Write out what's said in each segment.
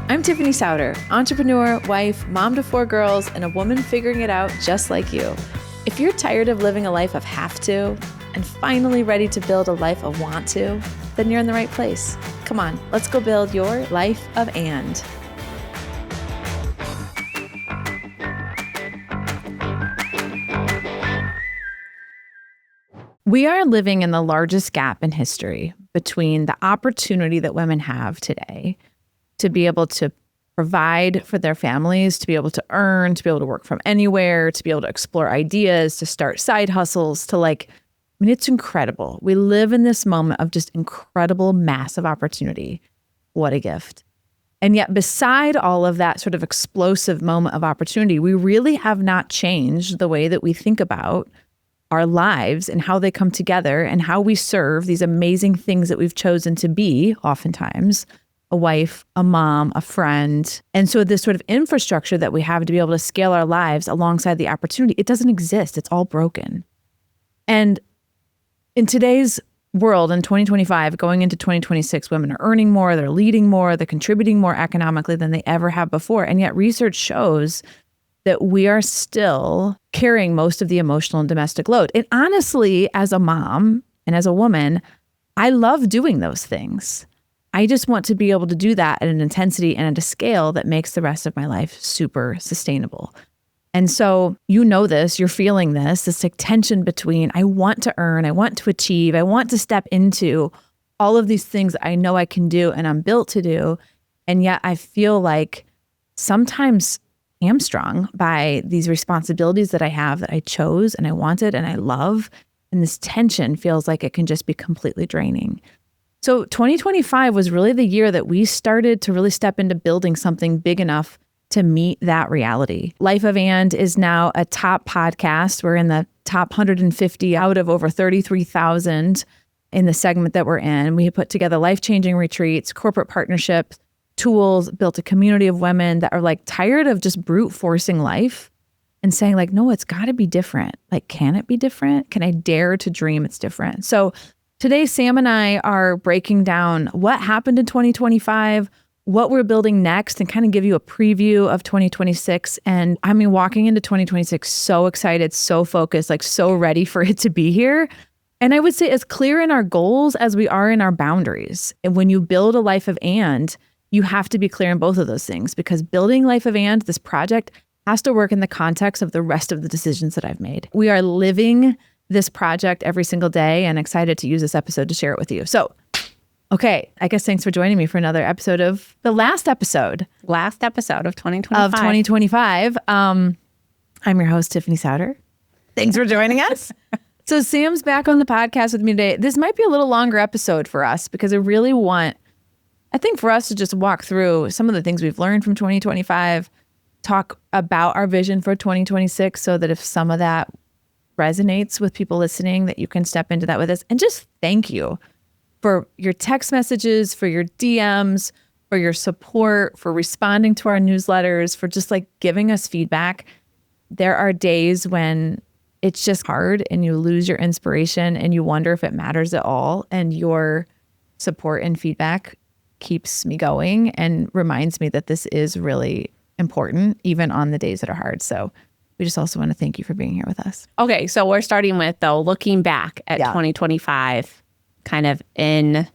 I'm Tiffany Souter, entrepreneur, wife, mom to 4 girls, and a woman figuring it out just like you. If you're tired of living a life of have to and finally ready to build a life of want to, then you're in the right place. Come on, let's go build your life of and. We are living in the largest gap in history between the opportunity that women have today to be able to provide for their families, to be able to earn, to be able to work from anywhere, to be able to explore ideas, to start side hustles, it's incredible. We live in this moment of just incredible, massive opportunity. What a gift. And yet beside all of that sort of explosive moment of opportunity, we really have not changed the way that we think about our lives and how they come together and how we serve these amazing things that we've chosen to be, oftentimes, a wife, a mom, a friend. And so this sort of infrastructure that we have to be able to scale our lives alongside the opportunity, it doesn't exist. It's all broken. And in today's world, in 2025, going into 2026, women are earning more, they're leading more, they're contributing more economically than they ever have before. And yet research shows that we are still carrying most of the emotional and domestic load. And honestly, as a mom and as a woman, I love doing those things. I just want to be able to do that at an intensity and at a scale that makes the rest of my life super sustainable. And so you know this, you're feeling this like tension between I want to earn, I want to achieve, I want to step into all of these things I know I can do and I'm built to do. And yet I feel like sometimes hamstrung by these responsibilities that I have that I chose and I wanted and I love. And this tension feels like it can just be completely draining. So 2025 was really the year that we started to really step into building something big enough to meet that reality. Life of And is now a top podcast. We're in the top 150 out of over 33,000 in the segment that we're in. We put together life-changing retreats, corporate partnerships, tools, built a community of women that are tired of just brute forcing life and saying no, it's got to be different. Can it be different? Can I dare to dream it's different? So today, Sam and I are breaking down what happened in 2025, what we're building next, and kind of give you a preview of 2026. And walking into 2026, so excited, so focused, so ready for it to be here. And I would say as clear in our goals as we are in our boundaries. And when you build a life of and, you have to be clear in both of those things, because building life of and, this project, has to work in the context of the rest of the decisions that I've made. We are living this project every single day and excited to use this episode to share it with you. So, okay, I guess thanks for joining me for another episode of the last episode. Last episode of 2025. Of 2025. I'm your host, Tiffany Souter. Thanks for joining us. So Sam's back on the podcast with me today. This might be a little longer episode for us because I really want, for us to just walk through some of the things we've learned from 2025, talk about our vision for 2026 so that if some of that resonates with people listening, that you can step into that with us. And just thank you for your text messages, for your DMs, for your support, for responding to our newsletters, for just giving us feedback. There are days when it's just hard and you lose your inspiration and you wonder if it matters at all. And your support and feedback keeps me going and reminds me that this is really important, even on the days that are hard. So we just also want to thank you for being here with us. Okay, so we're starting with, looking back at 2025, kind of in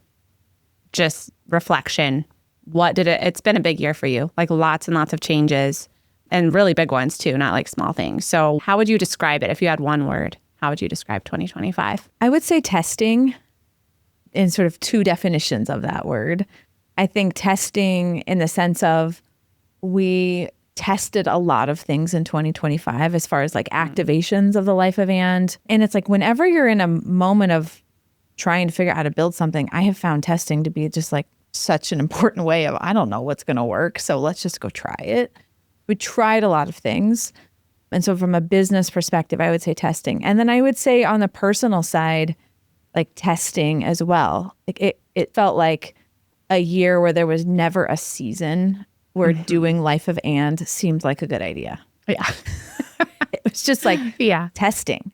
just reflection. It's been a big year for you, lots and lots of changes and really big ones too, not small things. So how would you describe it? If you had one word, how would you describe 2025? I would say testing, in sort of 2 definitions of that word. I think testing in the sense of we tested a lot of things in 2025 as far as activations of the life of and it's whenever you're in a moment of trying to figure out how to build something, I have found testing to be just such an important way of, I don't know what's going to work, so let's just go try it. We tried a lot of things. And so from a business perspective, I would say testing. And then I would say on the personal side, testing as well. It felt like a year where there was never a season where doing life of and seemed like a good idea. Yeah. It was just testing,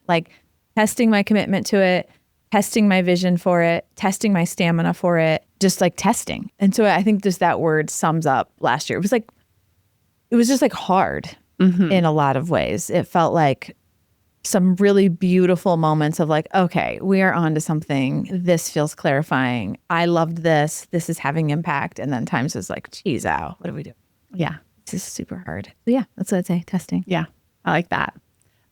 testing my commitment to it, testing my vision for it, testing my stamina for it. just like testing. And so I think just that word sums up last year. It was just like hard in a lot of ways. It felt like some really beautiful moments of like, okay, we are on to something. This feels clarifying. I loved this. This is having impact. And then times is like, geez, ow, what do we do? Yeah. This is super hard. But yeah, that's what I'd say, testing. Yeah, I like that.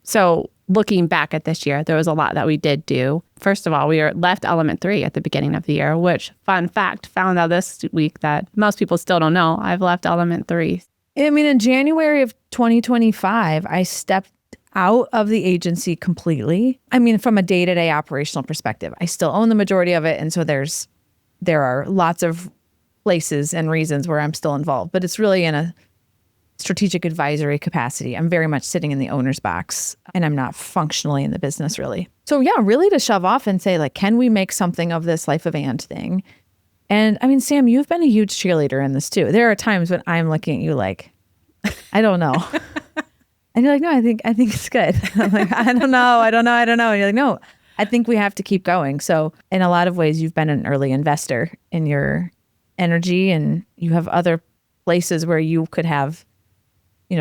So looking back at this year, there was a lot that we did do. First of all, we left element 3 at the beginning of the year, which, fun fact, found out this week that most people still don't know. I've left element 3. I mean, in January of 2025, I stepped out of the agency completely. I mean, from a day-to-day operational perspective, I still own the majority of it. And so there are lots of places and reasons where I'm still involved, but it's really in a strategic advisory capacity. I'm very much sitting in the owner's box and I'm not functionally in the business really. So yeah, really to shove off and say like, can we make something of this life of and thing? And I mean, Sam, you've been a huge cheerleader in this too. There are times when I'm looking at you like, I don't know. And you're like, no, I think it's good. I'm like, I don't know. And you're like, no, I think we have to keep going. So in a lot of ways, you've been an early investor in your energy and you have other places where you could have,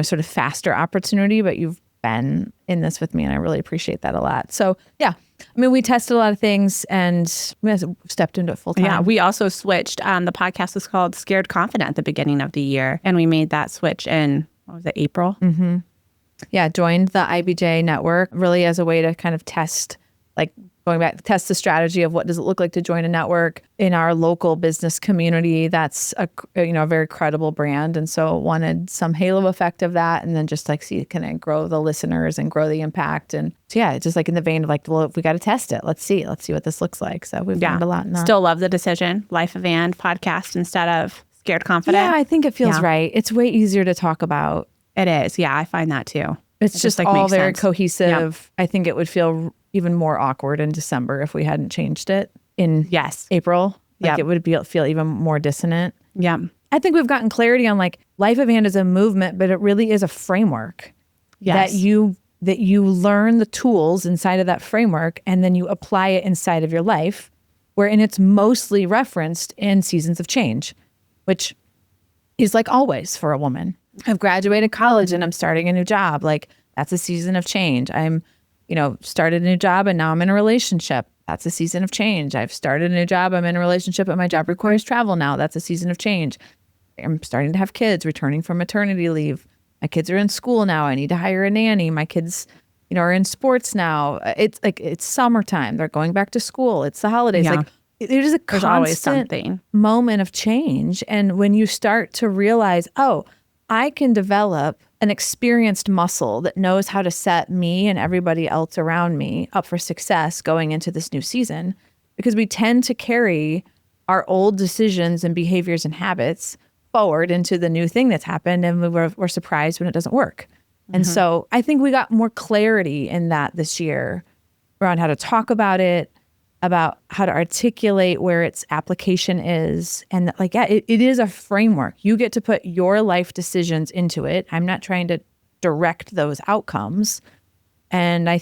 sort of faster opportunity, but you've been in this with me and I really appreciate that a lot. So yeah, I mean, we tested a lot of things and we stepped into it full time. Yeah, we also switched. The podcast was called Scared Confident at the beginning of the year. And we made that switch in, what was it, April? Mm-hmm. Yeah, joined the IBJ network really as a way to kind of test, like going back, test the strategy of what does it look like to join a network in our local business community. That's a very credible brand. And so wanted some halo effect of that. And then just like, see, can I grow the listeners and grow the impact? And so, yeah, just like in the vein of like, well, if we got to test it, let's see what this looks like. So we've learned a lot. Still love the decision, Life of And podcast instead of Scared Confident. Yeah, I think it feels right. It's way easier to talk about. It is. Yeah, I find that too. It's just like all very cohesive. Yep. I think it would feel even more awkward in December if we hadn't changed it in April. Like it would feel even more dissonant. Yeah. I think we've gotten clarity on like Life of And is a movement, but it really is a framework. Yes. That you learn the tools inside of that framework and then you apply it inside of your life, wherein it's mostly referenced in seasons of change, which is like always for a woman. I've graduated college and I'm starting a new job. Like that's a season of change. I'm, started a new job and now I'm in a relationship. That's a season of change. I've started a new job. I'm in a relationship, but my job requires travel now. That's a season of change. I'm starting to have kids, returning from maternity leave. My kids are in school now. I need to hire a nanny. My kids, are in sports now. It's like, it's summertime. They're going back to school. It's the holidays. Yeah. Like there's always constant something. Moment of change. And when you start to realize, oh, I can develop an experienced muscle that knows how to set me and everybody else around me up for success going into this new season, because we tend to carry our old decisions and behaviors and habits forward into the new thing that's happened, and we're surprised when it doesn't work. Mm-hmm. And so I think we got more clarity in that this year around how to talk about it, about how to articulate where its application is. And like, yeah, it is a framework. You get to put your life decisions into it. I'm not trying to direct those outcomes. And I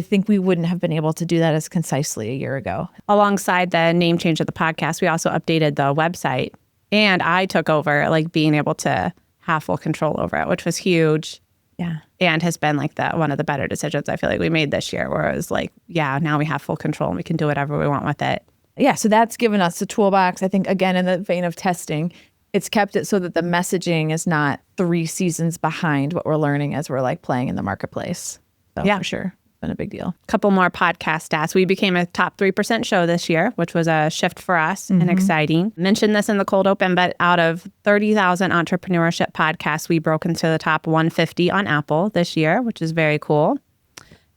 think we wouldn't have been able to do that as concisely a year ago. Alongside the name change of the podcast, we also updated the website. And I took over like being able to have full control over it, which was huge. Yeah. And has been like one of the better decisions I feel like we made this year, where it was like, yeah, now we have full control and we can do whatever we want with it. Yeah. So that's given us the toolbox. I think, again, in the vein of testing, it's kept it so that the messaging is not 3 seasons behind what we're learning as we're like playing in the marketplace. So yeah, for sure. Been a big deal. Couple more podcast stats. We became a top 3% show this year, which was a shift for us and exciting. Mentioned this in the cold open, but out of 30,000 entrepreneurship podcasts, we broke into the top 150 on Apple this year, which is very cool.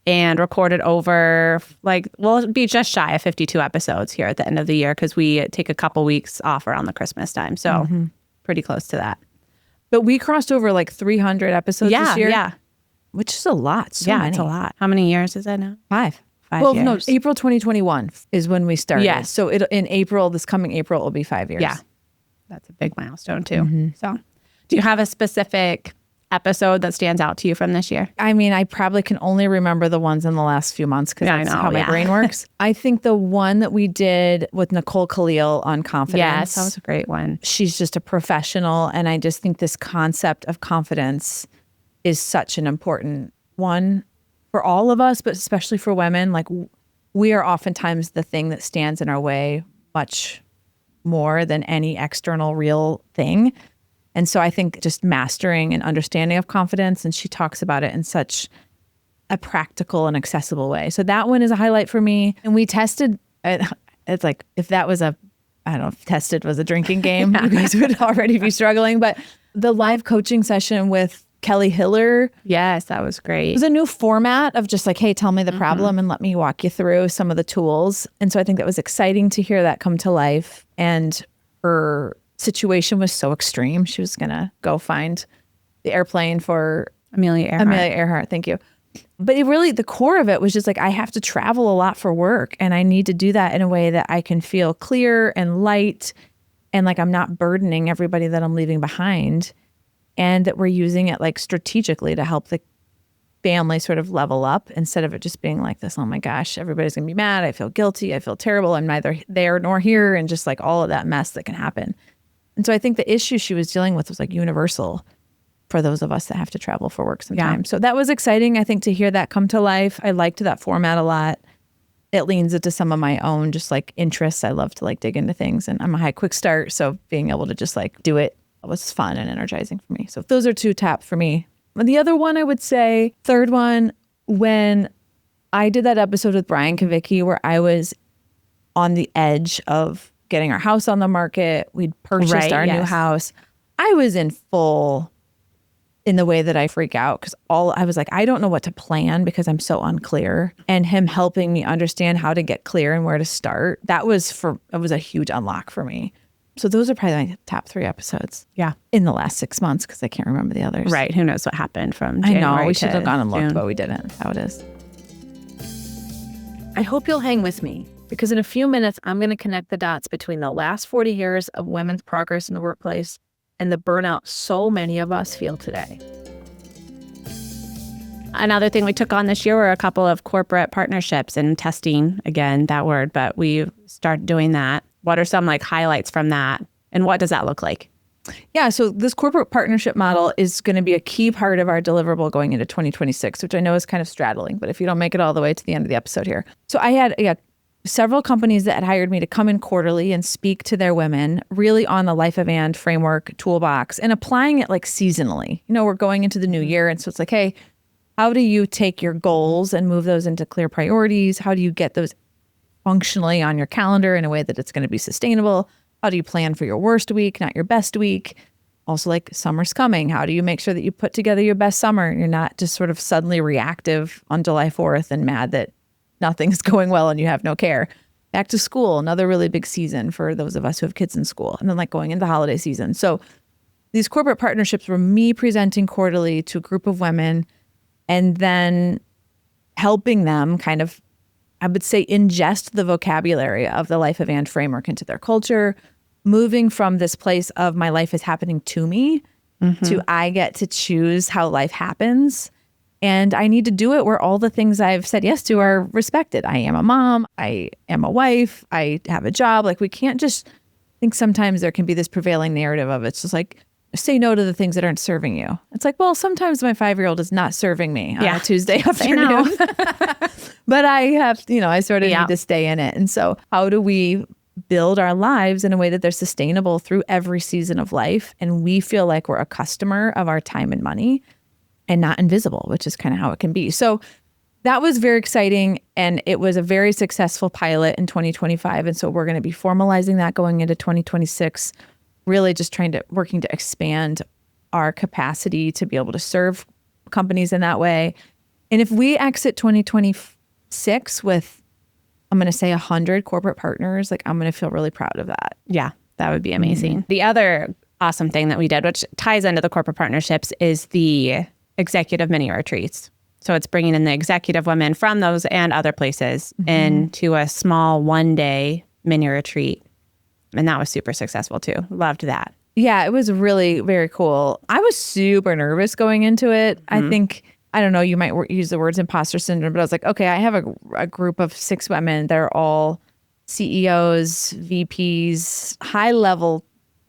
And recorded over we'll be just shy of 52 episodes here at the end of the year because we take a couple weeks off around the Christmas time. So pretty close to that. But we crossed over like 300 episodes this year. Yeah. Which is a lot. Many. It's a lot. How many years is that now? 5 years. No, April 2021 is when we started. Yes. So in April, this coming April, it will be 5 years. Yeah. That's a big milestone too. So do you have a specific episode that stands out to you from this year? I mean, I probably can only remember the ones in the last few months because that's how my brain works. I think the one that we did with Nicole Khalil on confidence. Yes, that was a great one. She's just a professional. And I just think this concept of confidence is such an important one for all of us, but especially for women. Like, we are oftentimes the thing that stands in our way much more than any external real thing. And so I think just mastering and understanding of confidence, and she talks about it in such a practical and accessible way. So that one is a highlight for me. And we tested, it's like, if that was I don't know if tested was a drinking game, you guys would already be struggling. But the live coaching session with Kelly Hiller. Yes, that was great. It was a new format of just like, hey, tell me the problem and let me walk you through some of the tools. And so I think that was exciting to hear that come to life. And her situation was so extreme. She was going to go find the airplane for Amelia Earhart. Thank you. But it really, the core of it was just like, I have to travel a lot for work, and I need to do that in a way that I can feel clear and light, and like I'm not burdening everybody that I'm leaving behind, and that we're using it like strategically to help the family sort of level up, instead of it just being like this, oh my gosh, everybody's gonna be mad, I feel guilty, I feel terrible, I'm neither there nor here, and just like all of that mess that can happen. And so I think the issue she was dealing with was like universal for those of us that have to travel for work sometimes. So that was exciting, I think, to hear that come to life. I liked that format a lot. It leans into some of my own just like interests. I love to like dig into things, and I'm a high quick start. So being able to just like do it was fun and energizing for me. So those are two top for me. And the other one I would say, third one, when I did that episode with Brian Kavicki where I was on the edge of getting our house on the market. We'd purchased our new house. I was in the way that I freak out, because I was like, I don't know what to plan because I'm so unclear. And him helping me understand how to get clear and where to start, it was a huge unlock for me. So those are probably my top 3 episodes. Yeah. In the last 6 months, because I can't remember the others. Right. Who knows what happened from January I know. We should have gone and looked, June. but we didn't. That's how it is. I hope you'll hang with me, because in a few minutes, I'm going to connect the dots between the last 40 years of women's progress in the workplace and the burnout so many of us feel today. Another thing we took on this year were a couple of corporate partnerships and testing, again, that word, but we started doing that. What are some like highlights from that? And what does that look like? Yeah, so this corporate partnership model is going to be a key part of our deliverable going into 2026, which I know is kind of straddling, but if you don't make it all the way to the end of the episode here. So I had several companies that had hired me to come in quarterly and speak to their women really on the Life of And framework toolbox and applying it like seasonally. You know, we're going into the new year, and so it's like, hey, how do you take your goals and move those into clear priorities? How do you get those functionally on your calendar in a way that it's going to be sustainable? How do you plan for your worst week, not your best week? Also, like, summer's coming. How do you make sure that you put together your best summer and you're not just sort of suddenly reactive on July 4th and mad that nothing's going well and you have no care? Back to school, another really big season for those of us who have kids in school. And then like going into holiday season. So these corporate partnerships were me presenting quarterly to a group of women and then helping them kind of, I would say, ingest the vocabulary of the Life of And framework into their culture, moving from this place of my life is happening to me to I get to choose how life happens. And I need to do it where all the things I've said yes to are respected. I am a mom. I am a wife. I have a job. Like, we can't just think sometimes there can be this prevailing narrative of it's just like, say no to the things that aren't serving you. It's like, well, sometimes my 5-year-old is not serving me on a Tuesday afternoon. But I have, I sort of need to stay in it. And so how do we build our lives in a way that they're sustainable through every season of life? And we feel like we're a customer of our time and money and not invisible, which is kind of how it can be. So that was very exciting. And it was a very successful pilot in 2025. And so we're going to be formalizing that going into 2026, really just working to expand our capacity to be able to serve companies in that way. And if we exit 2026 with, I'm going to say 100 corporate partners, like, I'm going to feel really proud of that. Yeah, that would be amazing. The other awesome thing that we did, which ties into the corporate partnerships, is the executive mini retreats. So it's bringing in the executive women from those and other places into a small 1-day mini retreat. And that was super successful too. Loved that. Yeah, it was really very cool. I was super nervous going into it. I think, I don't know, you might use the words imposter syndrome, but I was like, okay, I have a group of 6 women. They're all CEOs, VPs, high level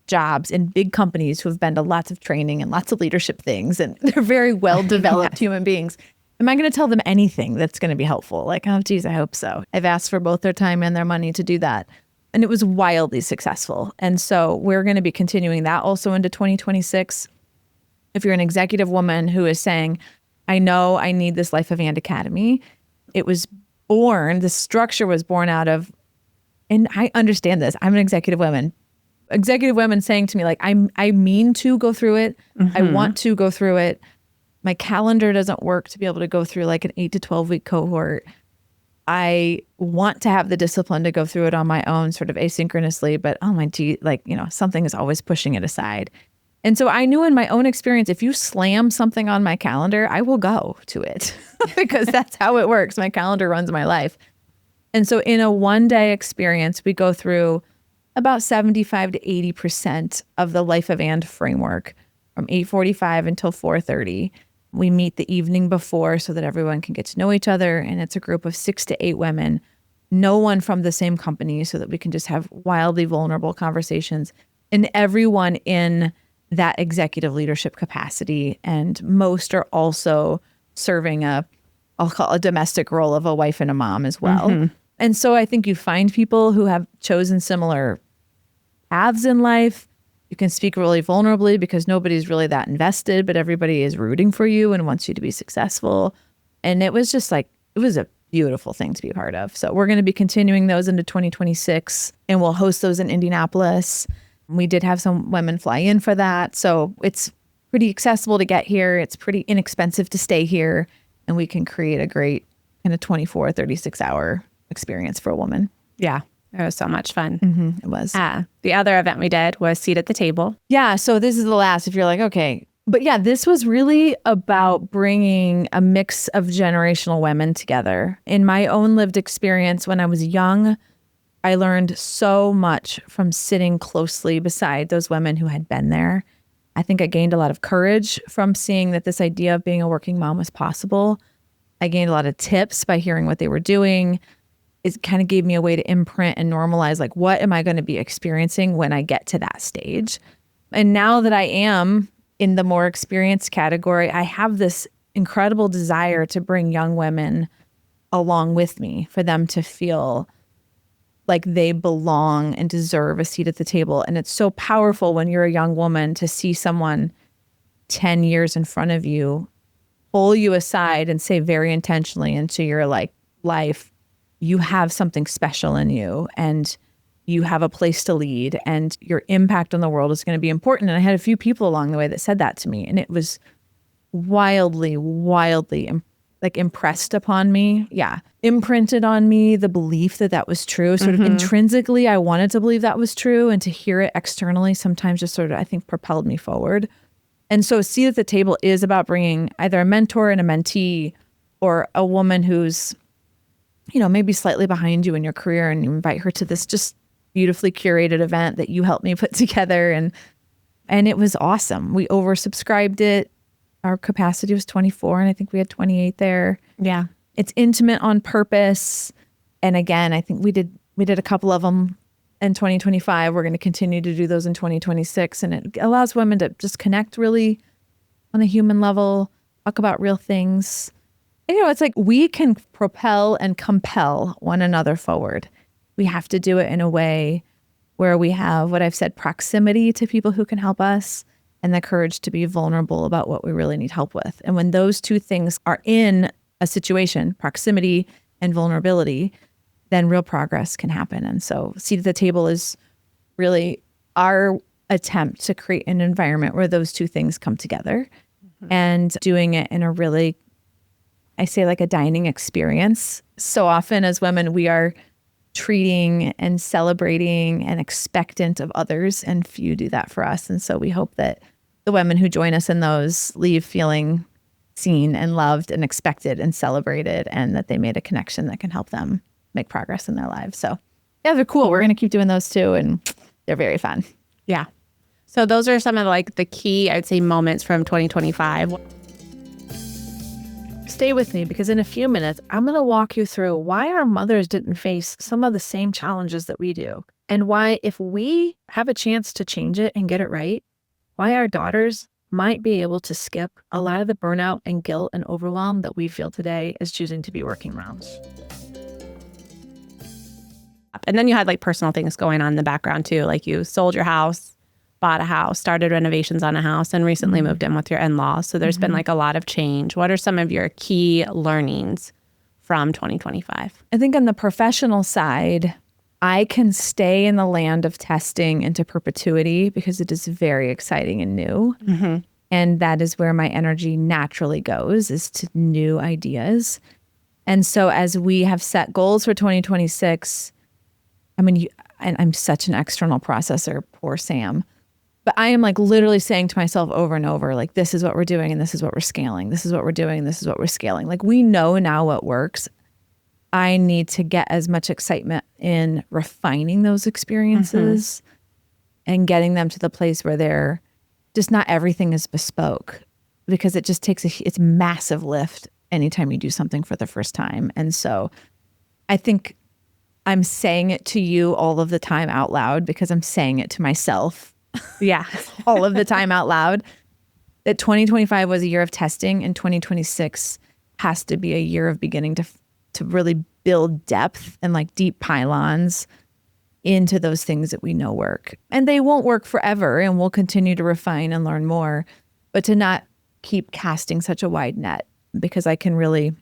jobs in big companies who have been to lots of training and lots of leadership things. And they're very well developed human beings. Am I going to tell them anything that's going to be helpful? Like, oh, geez, I hope so. I've asked for both their time and their money to do that. And it was wildly successful. And so we're going to be continuing that also into 2026. If you're an executive woman who is saying, I know I need this Life of And Academy, it was born, the structure was born out of, and I understand this, I'm an executive woman. Executive women saying to me, like, I mean to go through it. I want to go through it. My calendar doesn't work to be able to go through like an 8 to 12 week cohort. I want to have the discipline to go through it on my own, sort of asynchronously, but oh my gee, like, something is always pushing it aside. And so I knew in my own experience, if you slam something on my calendar, I will go to it because that's how it works. My calendar runs my life. And so in a one-day experience, we go through about 75 to 80% of the Life of And framework from 8:45 until 4:30. We meet the evening before so that everyone can get to know each other. And it's a group of 6 to 8 women, no one from the same company, so that we can just have wildly vulnerable conversations. And everyone in that executive leadership capacity. And most are also serving I'll call a domestic role of a wife and a mom as well. And so I think you find people who have chosen similar paths in life. You can speak really vulnerably because nobody's really that invested, but everybody is rooting for you and wants you to be successful. And it was just like, it was a beautiful thing to be a part of. So we're going to be continuing those into 2026, and we'll host those in Indianapolis. We did have some women fly in for that. So it's pretty accessible to get here. It's pretty inexpensive to stay here, and we can create a great kind of 24, 36-hour experience for a woman. Yeah. It was so much fun. It was. The other event we did was Seat at the Table. Yeah. So this is the last, if you're like, okay. But yeah, this was really about bringing a mix of generational women together. In my own lived experience, when I was young, I learned so much from sitting closely beside those women who had been there. I think I gained a lot of courage from seeing that this idea of being a working mom was possible. I gained a lot of tips by hearing what they were doing. It kind of gave me a way to imprint and normalize, like, what am I going to be experiencing when I get to that stage? And now that I am in the more experienced category, I have this incredible desire to bring young women along with me, for them to feel like they belong and deserve a seat at the table. And it's so powerful when you're a young woman to see someone 10 years in front of you pull you aside and say very intentionally into your life, you have something special in you and you have a place to lead and your impact on the world is going to be important. And I had a few people along the way that said that to me, and it was wildly impressed upon me. Yeah. Imprinted on me the belief that was true. Sort of intrinsically, I wanted to believe that was true, and to hear it externally sometimes just sort of, I think, propelled me forward. And so Seat at the Table is about bringing either a mentor and a mentee, or a woman who's, maybe slightly behind you in your career, and you invite her to this just beautifully curated event that you helped me put together. And it was awesome. We oversubscribed it. Our capacity was 24, and I think we had 28 there. Yeah. It's intimate on purpose. And again, I think we did a couple of them in 2025. We're going to continue to do those in 2026. And it allows women to just connect really on a human level, talk about real things. And, it's like we can propel and compel one another forward. We have to do it in a way where we have, what I've said, proximity to people who can help us, and the courage to be vulnerable about what we really need help with. And when those two things are in a situation, proximity and vulnerability, then real progress can happen. And so Seat at the Table is really our attempt to create an environment where those two things come together, and doing it in a really, I say, like a dining experience. So often as women, we are treating and celebrating and expectant of others, and few do that for us. And so we hope that the women who join us in those leave feeling seen and loved and expected and celebrated, and that they made a connection that can help them make progress in their lives. So yeah, they're cool. We're going to keep doing those too, and they're very fun. Yeah. So those are some of like the key, I'd say, moments from 2025. Stay with me because in a few minutes, I'm going to walk you through why our mothers didn't face some of the same challenges that we do, and why if we have a chance to change it and get it right, why our daughters might be able to skip a lot of the burnout and guilt and overwhelm that we feel today as choosing to be working moms. And then you had like personal things going on in the background too. Like you sold your house, bought a house, started renovations on a house, and recently moved in with your in-laws. So there's been like a lot of change. What are some of your key learnings from 2025? I think on the professional side, I can stay in the land of testing into perpetuity because it is very exciting and new. And that is where my energy naturally goes, is to new ideas. And so as we have set goals for 2026, I mean, and I'm such an external processor, poor Sam. But I am like literally saying to myself over and over, like, this is what we're doing and this is what we're scaling. This is what we're doing and this is what we're scaling. Like, we know now what works. I need to get as much excitement in refining those experiences and getting them to the place where they're just not everything is bespoke, because it just takes it's massive lift anytime you do something for the first time. And so I think I'm saying it to you all of the time out loud because I'm saying it to myself. Yeah. All of the time out loud, that 2025 was a year of testing and 2026 has to be a year of beginning to really build depth and like deep pylons into those things that we know work. And they won't work forever, and we'll continue to refine and learn more, but to not keep casting such a wide net, because I can really,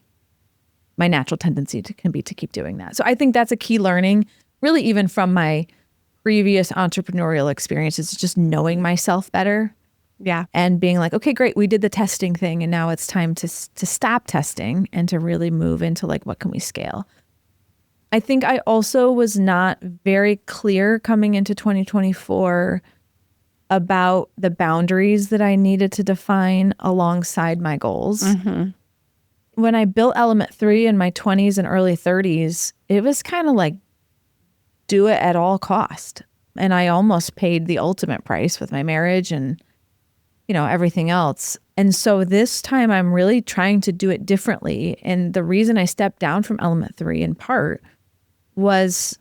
my natural tendency can be to keep doing that. So I think that's a key learning, really, even from my previous entrepreneurial experiences, just knowing myself better. Yeah. And being like, okay, great, we did the testing thing, and now it's time to stop testing and to really move into like, what can we scale? I think I also was not very clear coming into 2024 about the boundaries that I needed to define alongside my goals. When I built Element 3 in my 20s and early 30s, it was kind of like, do it at all cost. And I almost paid the ultimate price with my marriage and, you know, everything else. And so this time I'm really trying to do it differently. And the reason I stepped down from Element 3 in part was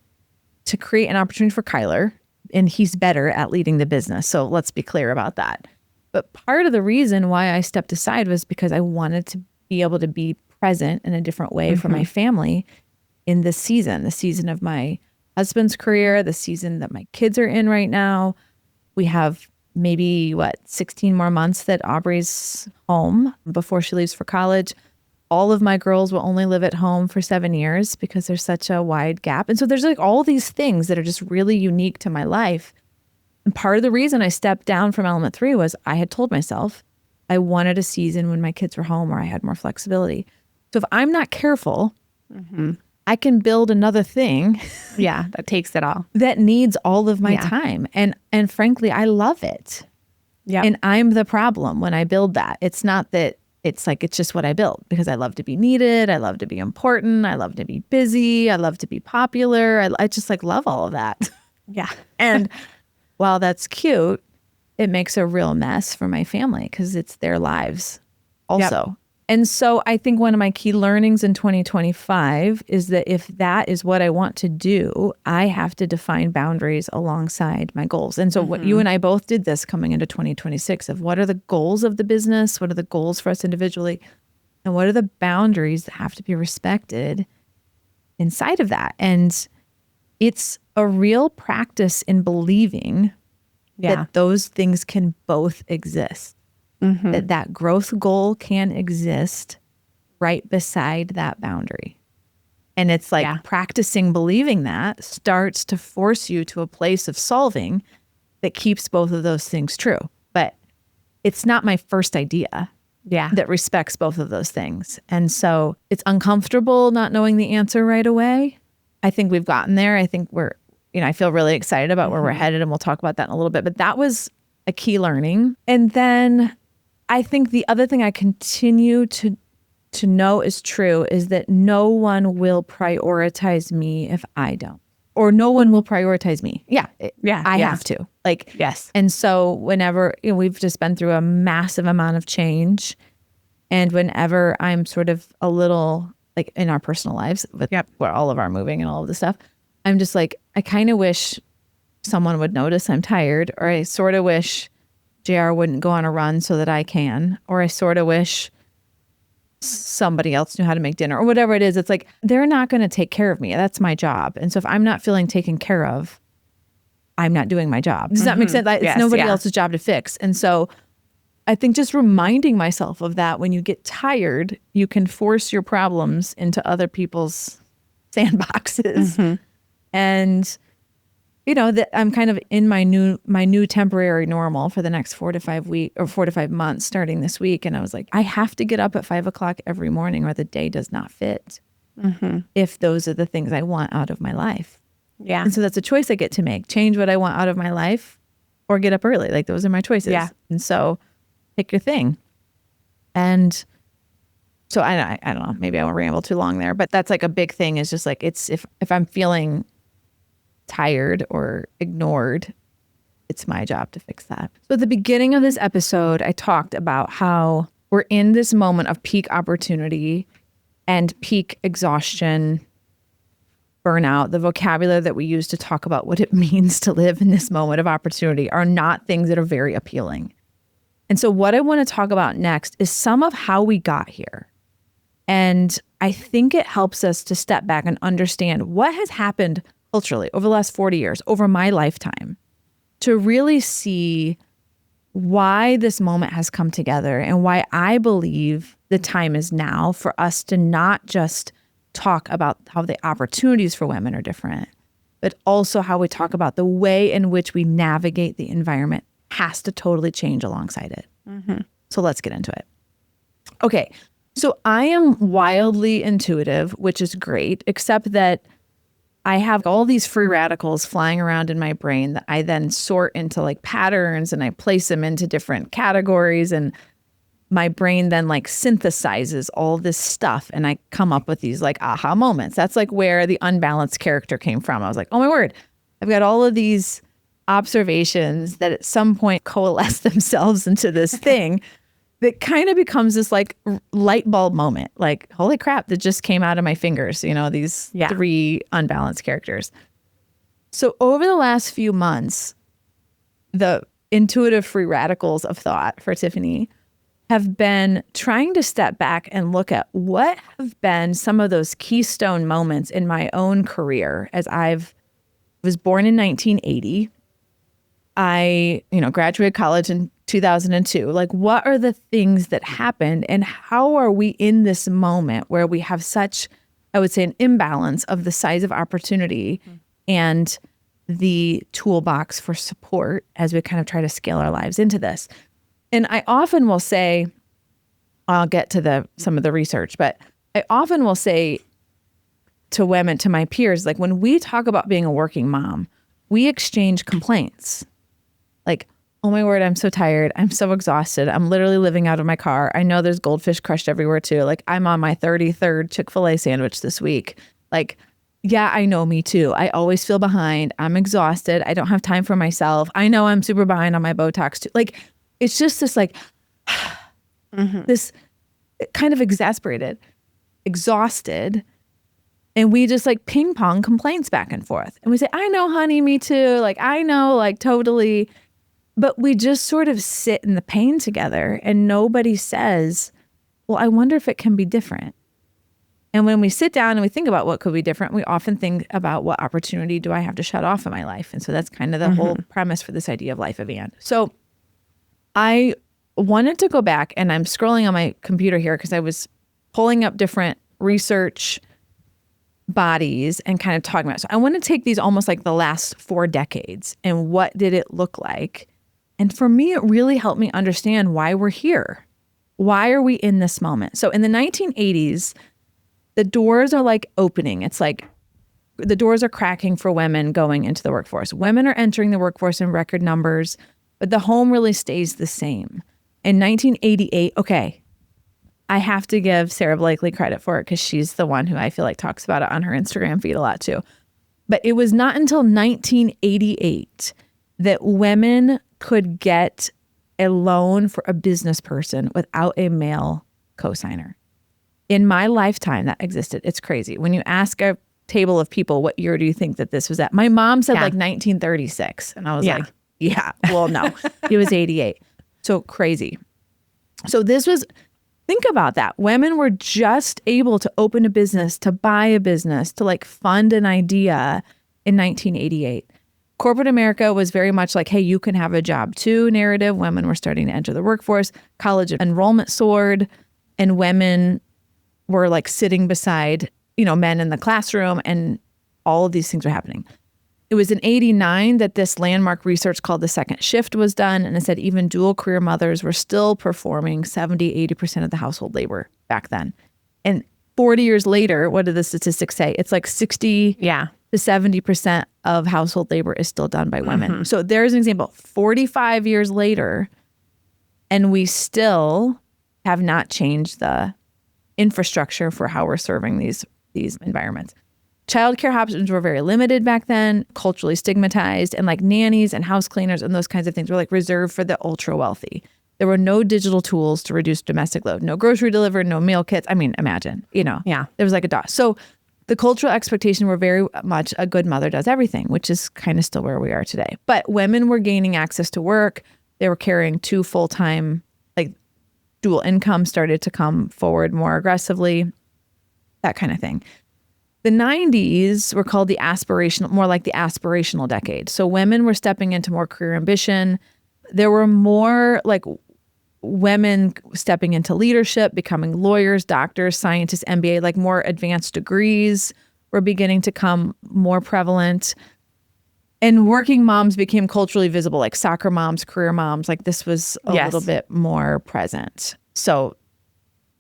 to create an opportunity for Kyler, and he's better at leading the business. So let's be clear about that. But part of the reason why I stepped aside was because I wanted to be able to be present in a different way for my family in this season, the season of my husband's career, the season that my kids are in right now. We have maybe 16 more months that Aubrey's home before she leaves for college. All of my girls will only live at home for 7 years because there's such a wide gap. And so there's like all these things that are just really unique to my life. And part of the reason I stepped down from Element 3 was I had told myself I wanted a season when my kids were home where I had more flexibility. So if I'm not careful, I can build another thing. Yeah, that takes it all. That needs all of my time. And frankly, I love it. Yeah. And I'm the problem when I build that. It's not that it's like, it's just what I built, because I love to be needed. I love to be important. I love to be busy. I love to be popular. I just like love all of that. Yeah. And while that's cute, it makes a real mess for my family because it's their lives also. Yep. And so I think one of my key learnings in 2025 is that if that is what I want to do, I have to define boundaries alongside my goals. And so what you and I both did this coming into 2026 of what are the goals of the business? What are the goals for us individually? And what are the boundaries that have to be respected inside of that? And it's a real practice in believing that those things can both exist. That growth goal can exist right beside that boundary. And it's like practicing believing that starts to force you to a place of solving that keeps both of those things true. But it's not my first idea that respects both of those things. And so it's uncomfortable not knowing the answer right away. I think we've gotten there. I think we're, I feel really excited about where we're headed, and we'll talk about that in a little bit. But that was a key learning. And then I think the other thing I continue to know is true is that no one will prioritize me if I don't. or no one will prioritize me. Yeah. I have to. Like, yes. And so whenever, we've just been through a massive amount of change. And whenever I'm sort of a little like in our personal lives with where all of our moving and all of this stuff, I'm just like, I kind of wish someone would notice I'm tired, or I sort of wish JR wouldn't go on a run so that I can, or I sort of wish somebody else knew how to make dinner, or whatever it is. It's like, they're not going to take care of me. That's my job. And so if I'm not feeling taken care of, I'm not doing my job. Does that make sense? It's nobody else's job to fix. And so I think just reminding myself of that, when you get tired, you can force your problems into other people's sandboxes. And that I'm kind of in my new temporary normal for the next 4 to 5 weeks or 4 to 5 months starting this week. And I was like, I have to get up at 5 o'clock every morning or the day does not fit. If those are the things I want out of my life. Yeah. And so that's a choice I get to make. Change what I want out of my life or get up early. Like, those are my choices. Yeah. And so pick your thing. And so I don't know, maybe I won't ramble too long there, but that's like a big thing, is just like, it's if I'm feeling tired or ignored, it's my job to fix that. So at the beginning of this episode, I talked about how we're in this moment of peak opportunity and peak exhaustion, burnout. The vocabulary that we use to talk about what it means to live in this moment of opportunity are not things that are very appealing. And so what I want to talk about next is some of how we got here. And I think it helps us to step back and understand what has happened culturally over the last 40 years, over my lifetime, to really see why this moment has come together and why I believe the time is now for us to not just talk about how the opportunities for women are different, but also how we talk about the way in which we navigate the environment has to totally change alongside it. So let's get into it. Okay. So I am wildly intuitive, which is great, except that I have all these free radicals flying around in my brain that I then sort into like patterns, and I place them into different categories, and my brain then like synthesizes all this stuff, and I come up with these like aha moments. That's like where the unbalanced character came from. I was like, oh my word, I've got all of these observations that at some point coalesce themselves into this thing that kind of becomes this like light bulb moment. Like, holy crap, that just came out of my fingers, these 3 unbalanced characters. So over the last few months, the intuitive free radicals of thought for Tiffany have been trying to step back and look at what have been some of those keystone moments in my own career. As I was born in 1980. I, graduated college in 2002. Like, what are the things that happened, and how are we in this moment where we have such, I would say, an imbalance of the size of opportunity and the toolbox for support as we kind of try to scale our lives into this? And I often will say, I'll get to some of the research, but I often will say to women, to my peers, like, when we talk about being a working mom, we exchange complaints. Like, oh my word, I'm so tired. I'm so exhausted. I'm literally living out of my car. I know there's goldfish crushed everywhere too. Like, I'm on my 33rd Chick-fil-A sandwich this week. Like, yeah, I know, me too. I always feel behind. I'm exhausted. I don't have time for myself. I know I'm super behind on my Botox too. Like, it's just this like, this kind of exasperated, exhausted. And we just like ping pong complaints back and forth. And we say, I know, honey, me too. Like, I know, like, totally. But we just sort of sit in the pain together, and nobody says, well, I wonder if it can be different. And when we sit down and we think about what could be different, we often think about, what opportunity do I have to shut off in my life? And so that's kind of the whole premise for this idea of life of and. So I wanted to go back, and I'm scrolling on my computer here because I was pulling up different research bodies and kind of talking about it. So I want to take these almost like the last 4 decades, and what did it look like? And for me, it really helped me understand why we're here. Why are we in this moment? So in the 1980s, the doors are like opening. It's like the doors are cracking for women going into the workforce. Women are entering the workforce in record numbers, but the home really stays the same. In 1988, okay, I have to give Sarah Blakely credit for it because she's the one who I feel like talks about it on her Instagram feed a lot too. But it was not until 1988 that women could get a loan for a business person without a male cosigner. In my lifetime, that existed. It's crazy. When you ask a table of people, what year do you think that this was at? My mom said like 1936. And I was like, yeah, well, no, it was 88. So crazy. So this was, think about that. Women were just able to open a business, to buy a business, to like fund an idea in 1988. Corporate America was very much like, hey, you can have a job too narrative. Women were starting to enter the workforce. College enrollment soared, and women were like sitting beside, men in the classroom, and all of these things were happening. It was in 89 that this landmark research called the second shift was done. And it said even dual career mothers were still performing 70, 80% of the household labor back then. And 40 years later, what did the statistics say? It's like 60 to 70% of household labor is still done by women. So there's an example, 45 years later, and we still have not changed the infrastructure for how we're serving these environments. Childcare options were very limited back then, culturally stigmatized, and like nannies and house cleaners and those kinds of things were like reserved for the ultra wealthy. There were no digital tools to reduce domestic load, no grocery delivery, no meal kits. I mean, imagine, there was like a dot. So the cultural expectation were very much a good mother does everything, which is kind of still where we are today. But women were gaining access to work. They were carrying 2 full-time, like dual income started to come forward more aggressively, that kind of thing. The 90s were called more like the aspirational decade. So women were stepping into more career ambition. There were more like women stepping into leadership, becoming lawyers, doctors, scientists, MBA, like more advanced degrees were beginning to come more prevalent. And working moms became culturally visible, like soccer moms, career moms, like this was a little bit more present. So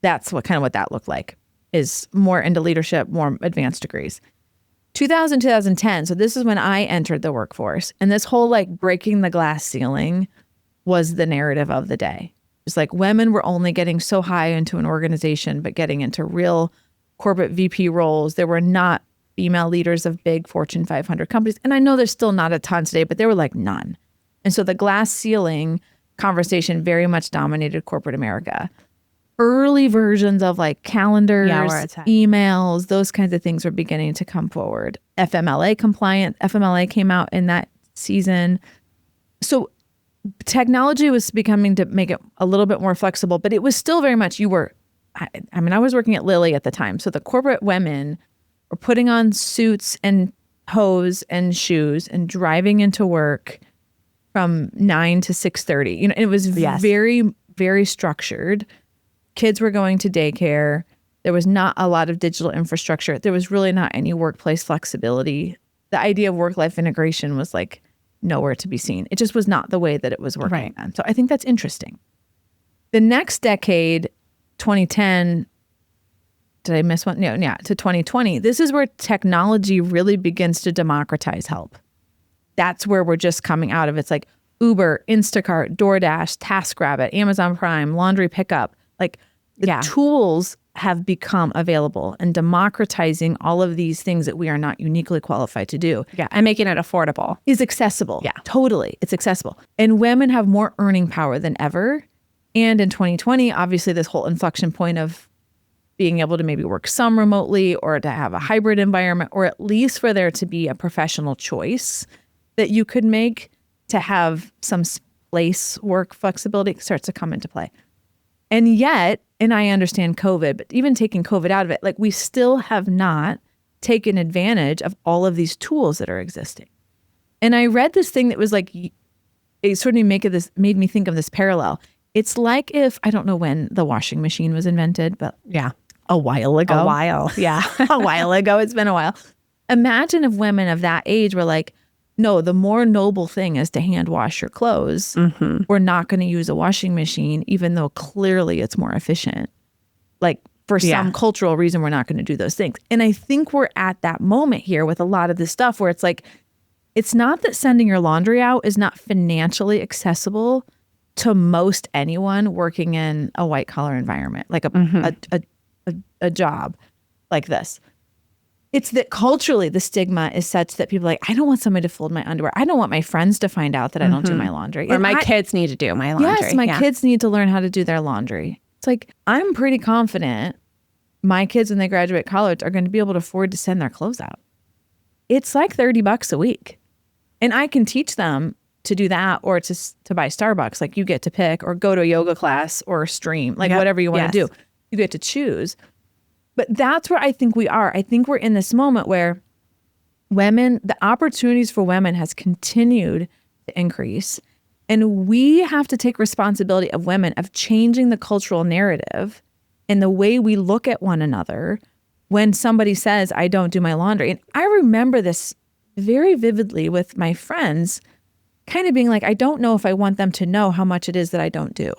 that's what that looked like, is more into leadership, more advanced degrees. 2010, so this is when I entered the workforce. And this whole like breaking the glass ceiling was the narrative of the day. It's like women were only getting so high into an organization, but getting into real corporate VP roles. There were not female leaders of big Fortune 500 companies. And I know there's still not a ton today, but there were like none. And so the glass ceiling conversation very much dominated corporate America. Early versions of like calendars, emails, those kinds of things were beginning to come forward. FMLA came out in that season. So technology was becoming to make it a little bit more flexible, but it was still very much I was working at Lilly at the time. So the corporate women were putting on suits and hose and shoes and driving into work from 9 to 6:30. It was very, very structured. Kids were going to daycare. There was not a lot of digital infrastructure. There was really not any workplace flexibility. The idea of work-life integration was like nowhere to be seen. It just was not the way that it was working then. So I think that's interesting. The next decade, 2010, did I miss one? No, to 2020. This is where technology really begins to democratize help. That's where we're just coming out of. It's like Uber, Instacart, DoorDash, TaskRabbit, Amazon Prime, laundry pickup. Like the tools have become available and democratizing all of these things that we are not uniquely qualified to do. Yeah, and making it affordable. Is accessible. Yeah, totally. It's accessible. And women have more earning power than ever. And in 2020, obviously this whole inflection point of being able to maybe work some remotely or to have a hybrid environment, or at least for there to be a professional choice that you could make to have some place work flexibility starts to come into play. And yet, and I understand COVID, but even taking COVID out of it, like we still have not taken advantage of all of these tools that are existing. And I read this thing that was like, it sort of made me think of this parallel. It's like if, I don't know when the washing machine was invented, but a while ago. A while ago. It's been a while. Imagine if women of that age were like, no, the more noble thing is to hand wash your clothes. We're not going to use a washing machine, even though clearly it's more efficient. Like for some cultural reason, we're not going to do those things. And I think we're at that moment here with a lot of this stuff where it's like, it's not that sending your laundry out is not financially accessible to most anyone working in a white collar environment, like a job like this. It's that culturally the stigma is such that people are like, I don't want somebody to fold my underwear. I don't want my friends to find out that I don't do my laundry. Or my kids need to do my laundry. Yes, my kids need to learn how to do their laundry. It's like, I'm pretty confident my kids, when they graduate college, are going to be able to afford to send their clothes out. It's like $30 a week. And I can teach them to do that, or to buy Starbucks. Like, you get to pick, or go to a yoga class or stream, like whatever you want to do. You get to choose. But that's where I think we are. I think we're in this moment where women, the opportunities for women has continued to increase. And we have to take responsibility of women of changing the cultural narrative and the way we look at one another when somebody says, I don't do my laundry. And I remember this very vividly with my friends kind of being like, I don't know if I want them to know how much it is that I don't do.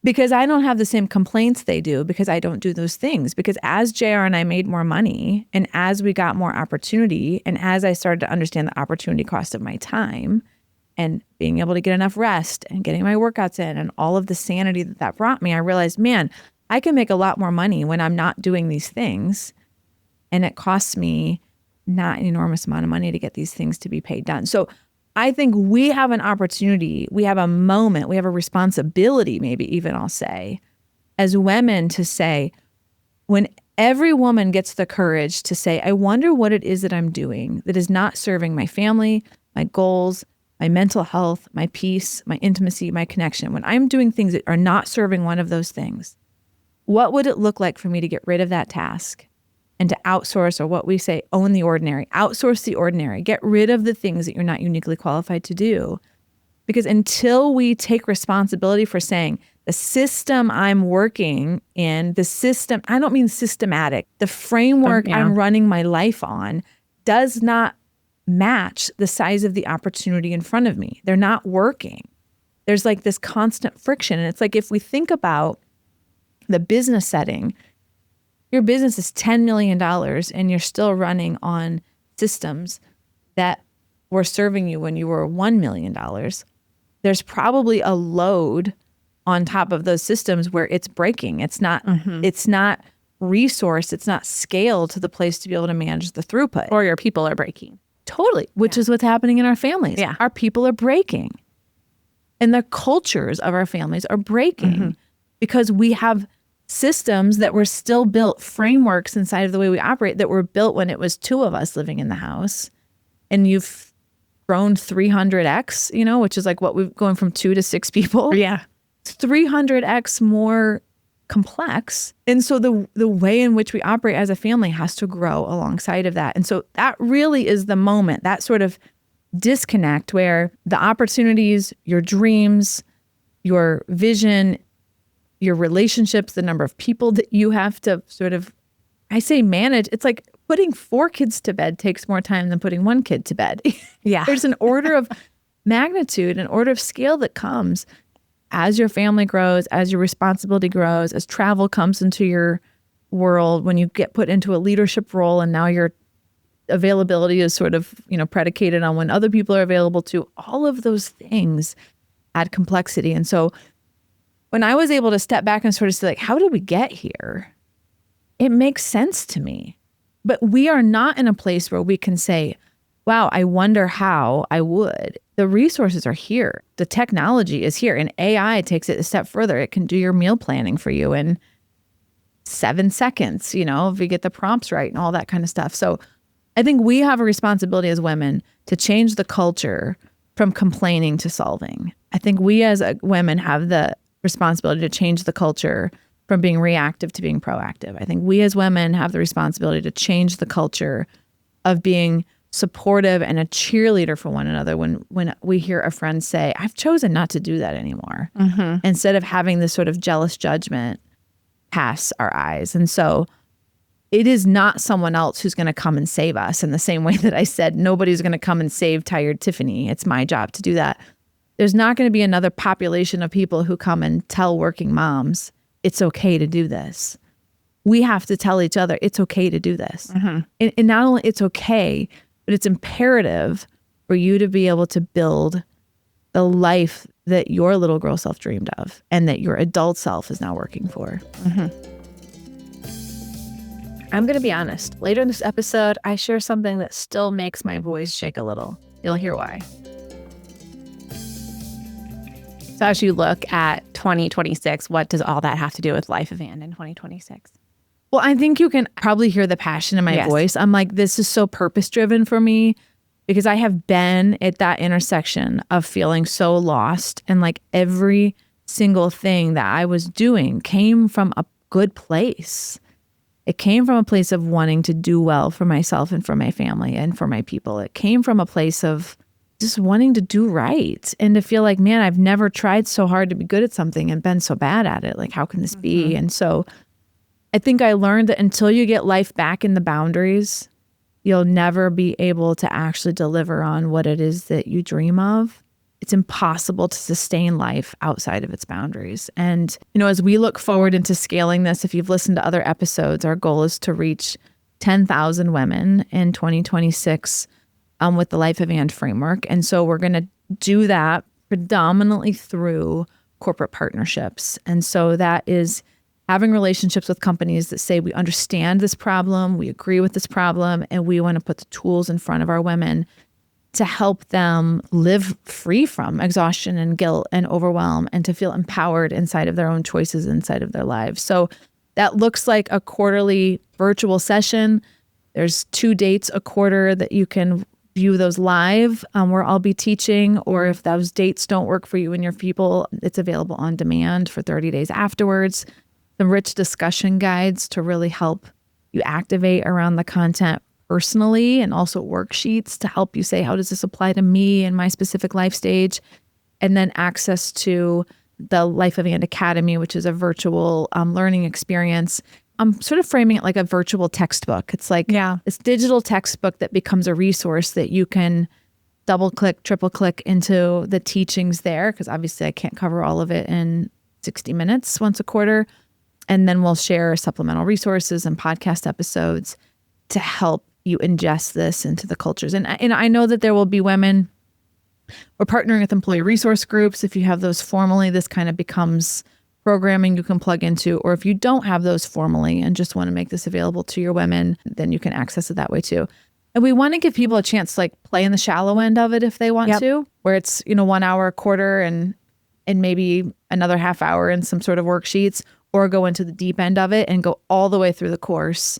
Because I don't have the same complaints they do, because I don't do those things. Because as JR and I made more money, and as we got more opportunity, and as I started to understand the opportunity cost of my time and being able to get enough rest and getting my workouts in and all of the sanity that brought me, I realized, man, I can make a lot more money when I'm not doing these things. And it costs me not an enormous amount of money to get these things to be paid done. So I think we have an opportunity, we have a moment, we have a responsibility, maybe even I'll say, as women to say, when every woman gets the courage to say, I wonder what it is that I'm doing that is not serving my family, my goals, my mental health, my peace, my intimacy, my connection. When I'm doing things that are not serving one of those things, what would it look like for me to get rid of that task and to outsource, or what we say, own the ordinary, outsource the ordinary, get rid of the things that you're not uniquely qualified to do? Because until we take responsibility for saying, the system I'm working in, the system, I don't mean systematic, the framework I'm running my life on does not match the size of the opportunity in front of me. They're not working. There's like this constant friction. And it's like, if we think about the business setting, your business is $10 million and you're still running on systems that were serving you when you were $1 million. There's probably a load on top of those systems where it's breaking. It's not, it's not resourced. It's not scaled to the place to be able to manage the throughput. Or your people are breaking. Totally. Which is what's happening in our families. Yeah. Our people are breaking. And the cultures of our families are breaking because we have systems that were still built, frameworks inside of the way we operate that were built when it was two of us living in the house. And you've grown 300x, you know, which is like what we've going from 2 to 6 people. Yeah. 300x more complex. And so the way in which we operate as a family has to grow alongside of that. And so that really is the moment, that sort of disconnect where the opportunities, your dreams, your vision, your relationships, the number of people that you have to sort of, I say manage. It's like putting 4 kids to bed takes more time than putting 1 kid to bed. Yeah. There's an order of magnitude, an order of scale that comes as your family grows, as your responsibility grows, as travel comes into your world, when you get put into a leadership role and now your availability is sort of, you know, predicated on when other people are available to. All of those things add complexity. And so when I was able to step back and sort of say, like, how did we get here? It makes sense to me. But we are not in a place where we can say, wow, I wonder how I would. The resources are here. The technology is here. And AI takes it a step further. It can do your meal planning for you in 7 seconds, you know, if you get the prompts right and all that kind of stuff. So I think we have a responsibility as women to change the culture from complaining to solving. I think we as women have the responsibility to change the culture from being reactive to being proactive. I think we as women have the responsibility to change the culture of being supportive and a cheerleader for one another. When we hear a friend say, I've chosen not to do that anymore, instead of having this sort of jealous judgment pass our eyes. And so it is not someone else who's going to come and save us in the same way that I said, nobody's going to come and save tired Tiffany. It's my job to do that. There's not going to be another population of people who come and tell working moms, it's okay to do this. We have to tell each other, it's okay to do this. And not only it's okay, but it's imperative for you to be able to build the life that your little girl self dreamed of and that your adult self is now working for. I'm going to be honest. Later in this episode, I share something that still makes my voice shake a little. You'll hear why. So as you look at 2026, what does all that have to do with Life of Ann in 2026? Well, I think you can probably hear the passion in my voice. I'm like, this is so purpose-driven for me because I have been at that intersection of feeling so lost, and like every single thing that I was doing came from a good place. It came from a place of wanting to do well for myself and for my family and for my people. It came from a place of just wanting to do right and to feel like, man, I've never tried so hard to be good at something and been so bad at it. Like, how can this be? And so I think I learned that until you get life back in the boundaries, you'll never be able to actually deliver on what it is that you dream of. It's impossible to sustain life outside of its boundaries. And, you know, as we look forward into scaling this, if you've listened to other episodes, our goal is to reach 10,000 women in 2026 with the Life of Ann framework. And so we're going to do that predominantly through corporate partnerships. And so that is having relationships with companies that say, we understand this problem, we agree with this problem, and we want to put the tools in front of our women to help them live free from exhaustion and guilt and overwhelm, and to feel empowered inside of their own choices inside of their lives. So that looks like a quarterly virtual session. There's 2 dates a quarter that you can view those live, where I'll be teaching, or if those dates don't work for you and your people, it's available on demand for 30 days afterwards. Some rich discussion guides to really help you activate around the content personally, and also worksheets to help you say, how does this apply to me and my specific life stage? And then access to the Life of Ann Academy, which is a virtual learning experience. I'm sort of framing it like a virtual textbook. It's like this digital textbook that becomes a resource that you can double click, triple click into the teachings there, because obviously I can't cover all of it in 60 minutes once a quarter. And then we'll share supplemental resources and podcast episodes to help you ingest this into the cultures. And I know that there will be women. We're partnering with employee resource groups. If you have those formally, this kind of becomes programming you can plug into. Or if you don't have those formally and just want to make this available to your women, then you can access it that way too. And we want to give people a chance to like play in the shallow end of it if they want to, where it's, 1 hour a quarter and maybe another half hour in some sort of worksheets, or go into the deep end of it and go all the way through the course,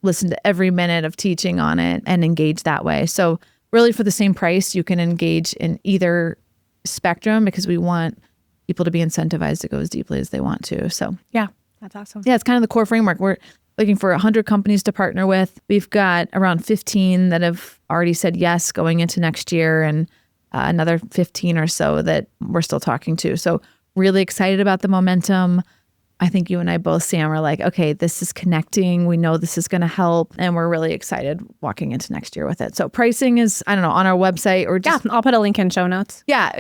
listen to every minute of teaching on it and engage that way. So really for the same price, you can engage in either spectrum, because we want people to be incentivized to go as deeply as they want to. So that's awesome. Yeah, it's kind of the core framework. We're looking for 100 companies to partner with. We've got around 15 that have already said yes going into next year, and another 15 or so that we're still talking to. So really excited about the momentum. I think you and I both, Sam, are like, okay, this is connecting. We know this is going to help. And we're really excited walking into next year with it. So pricing is, I don't know, on our website, or just... I'll put a link in show notes. Yeah,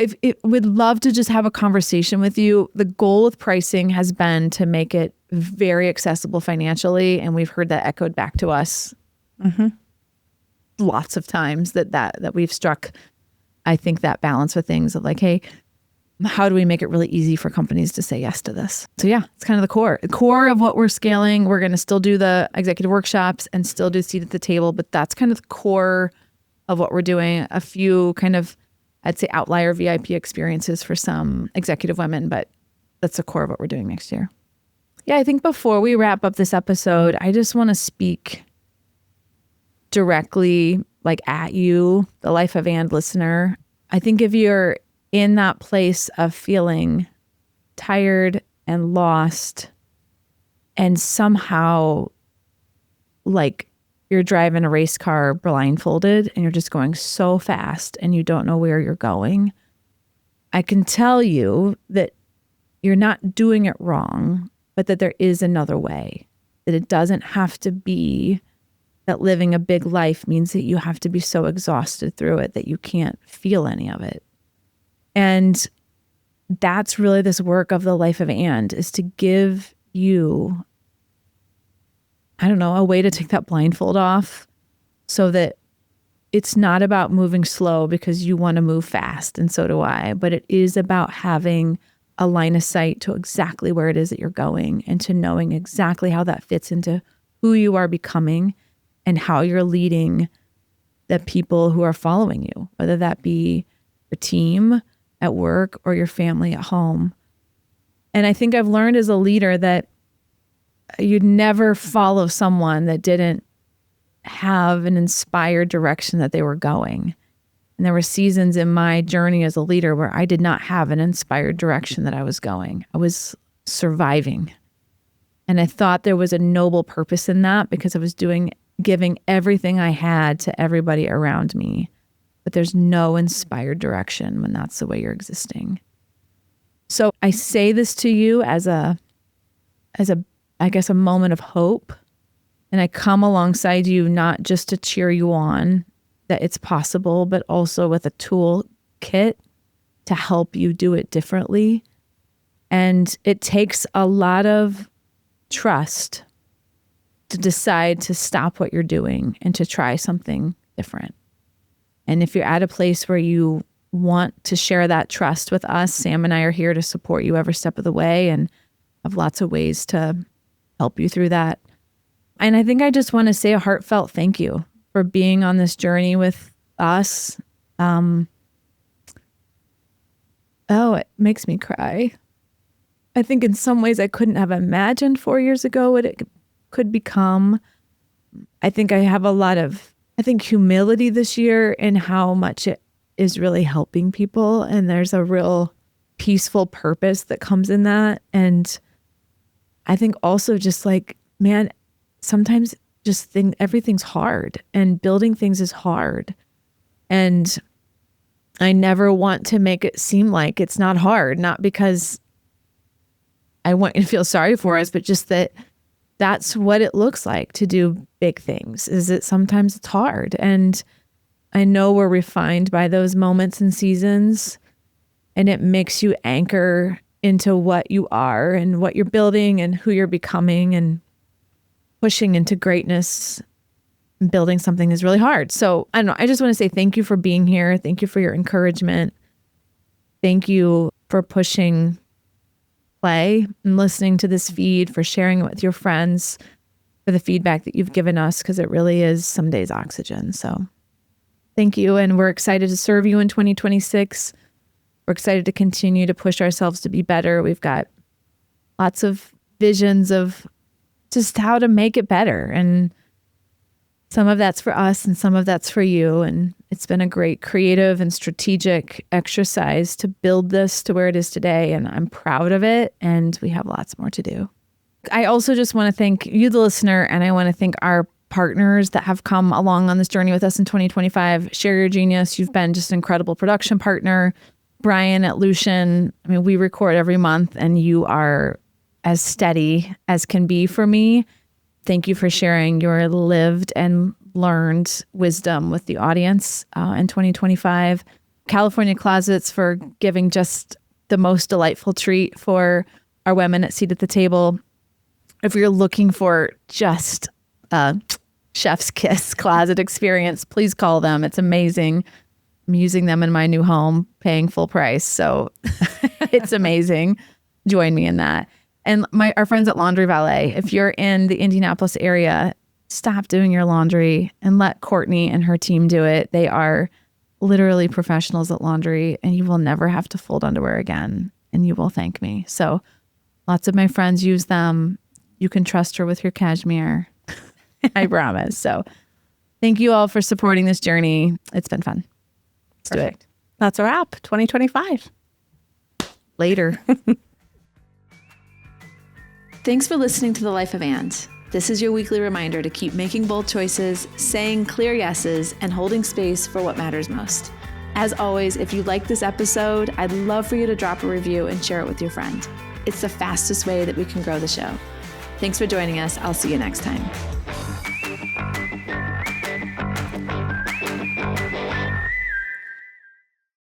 we'd love to just have a conversation with you. The goal with pricing has been to make it very accessible financially. And we've heard that echoed back to us lots of times that we've struck, I think, that balance with things of like, hey, how do we make it really easy for companies to say yes to this? So yeah, it's kind of the core of what we're scaling. We're going to still do the executive workshops and still do seat at the table, but that's kind of the core of what we're doing. A few kind of, I'd say, outlier VIP experiences for some executive women, but that's the core of what we're doing next year. Yeah, I think before we wrap up this episode, I just want to speak directly like at you, the Life of Ann listener. I think if you're in that place of feeling tired and lost, and somehow like you're driving a race car blindfolded and you're just going so fast and you don't know where you're going, I can tell you that you're not doing it wrong, but that there is another way, that it doesn't have to be that living a big life means that you have to be so exhausted through it that you can't feel any of it. And that's really this work of the Life of Ann, is to give you, I don't know, a way to take that blindfold off, so that it's not about moving slow because you want to move fast, and so do I, but it is about having a line of sight to exactly where it is that you're going, and to knowing exactly how that fits into who you are becoming and how you're leading the people who are following you, whether that be your team at work or your family at home. And I think I've learned as a leader that you'd never follow someone that didn't have an inspired direction that they were going. And there were seasons in my journey as a leader where I did not have an inspired direction that I was going. I was surviving. And I thought there was a noble purpose in that because I was giving everything I had to everybody around me. But there's no inspired direction when that's the way you're existing. So I say this to you as a moment of hope. And I come alongside you not just to cheer you on that it's possible, but also with a toolkit to help you do it differently. And it takes a lot of trust to decide to stop what you're doing and to try something different. And if you're at a place where you want to share that trust with us, Sam and I are here to support you every step of the way and have lots of ways to help you through that. And I think I just want to say a heartfelt thank you for being on this journey with us. It makes me cry. I think in some ways I couldn't have imagined 4 years ago what it could become. I think I have a lot of, humility this year in how much it is really helping people. And there's a real peaceful purpose that comes in that. And I think also just like, man, sometimes just think everything's hard and building things is hard. And I never want to make it seem like it's not hard, not because I want you to feel sorry for us, but just that that's what it looks like to do big things, is that sometimes it's hard. And I know we're refined by those moments and seasons, and it makes you anchor into what you are and what you're building and who you're becoming, and pushing into greatness and building something is really hard. So I don't know. I just want to say thank you for being here. Thank you for your encouragement. Thank you for pushing play and listening to this feed, for sharing it with your friends, for the feedback that you've given us, because it really is some days oxygen. So thank you. And we're excited to serve you in 2026. We're excited to continue to push ourselves to be better. We've got lots of visions of just how to make it better. And some of that's for us and some of that's for you. And it's been a great creative and strategic exercise to build this to where it is today. And I'm proud of it. And we have lots more to do. I also just want to thank you, the listener, and I want to thank our partners that have come along on this journey with us in 2025. Share Your Genius. You've been just an incredible production partner. Brian at Lucian. I mean, we record every month and you are as steady as can be for me. Thank you for sharing your lived and learned wisdom with the audience in 2025. California Closets for giving just the most delightful treat for our women at Seat at the Table. If you're looking for just a chef's kiss closet experience, please call them. It's amazing. I'm using them in my new home, paying full price. So it's amazing. Join me in that. And our friends at Laundry Valet, if you're in the Indianapolis area, stop doing your laundry and let Courtney and her team do it. They are literally professionals at laundry, and you will never have to fold underwear again, and you will thank me. So lots of my friends use them. You can trust her with your cashmere. I promise. So thank you all for supporting this journey. It's been fun. Let's do it. That's a wrap. 2025. Later. Thanks for listening to The Life of And. This is your weekly reminder to keep making bold choices, saying clear yeses, and holding space for what matters most. As always, if you like this episode, I'd love for you to drop a review and share it with your friend. It's the fastest way that we can grow the show. Thanks for joining us. I'll see you next time.